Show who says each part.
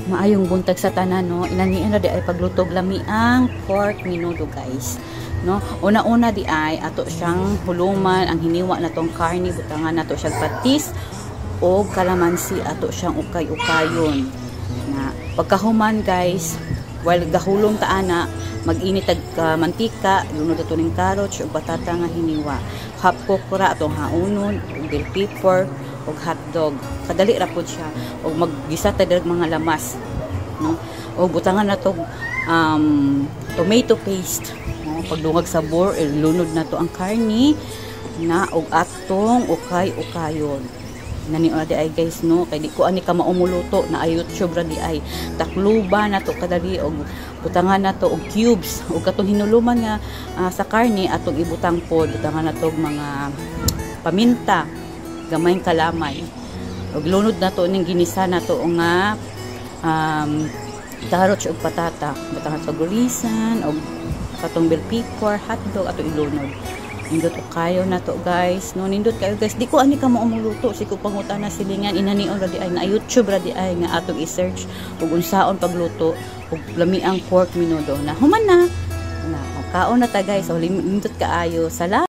Speaker 1: Maayong buntag sa tanan, no. Inanian na di ay paglutog lami ang pork menudo, guys. No, una-una di ay ato siyang huluman ang hiniwa na tong karni, butangan nato siyang patis o kalamansi, ato siyang ukay-ukayon. Na pagkahuman, guys, while gahulom ta ana, mag-init tag mantika, lunod ato ning carrots ug batata nga hiniwa. Hapkokra atong haunon, bell pepper ug hotdog. Kadali ra pud siya. Og maggisa ta direk mga lamas, no? Og butangan nato tomato paste. No? Pagdungag sabor, lunod nato ang karni na og atong ukay-ukayon. Nani di ay, guys, no, kay di ko ani ka maumuluto na ay YouTube ra di ay takluba nato kadali og butangan nato og cubes og katong hinuluman nga sa karni atong ibutang pod, butangan nato og mga paminta, gamayng kalamay. Og lunod nato ning ginisa nato nga carrots ug patata, butangan sa gurisan og katong bell pepper, hotdog ato ilunod. Nindot kayo na to, guys, no, nindot kayo, guys. Di ko ani ka maumuluto, si ko pangutan na silingan inanion ra di ay na YouTube ra di ay nga atong i-search ug unsaon pagluto ug lami ang pork menudo na human na kaon na ta, guys. So nindot kaayo. Salamat.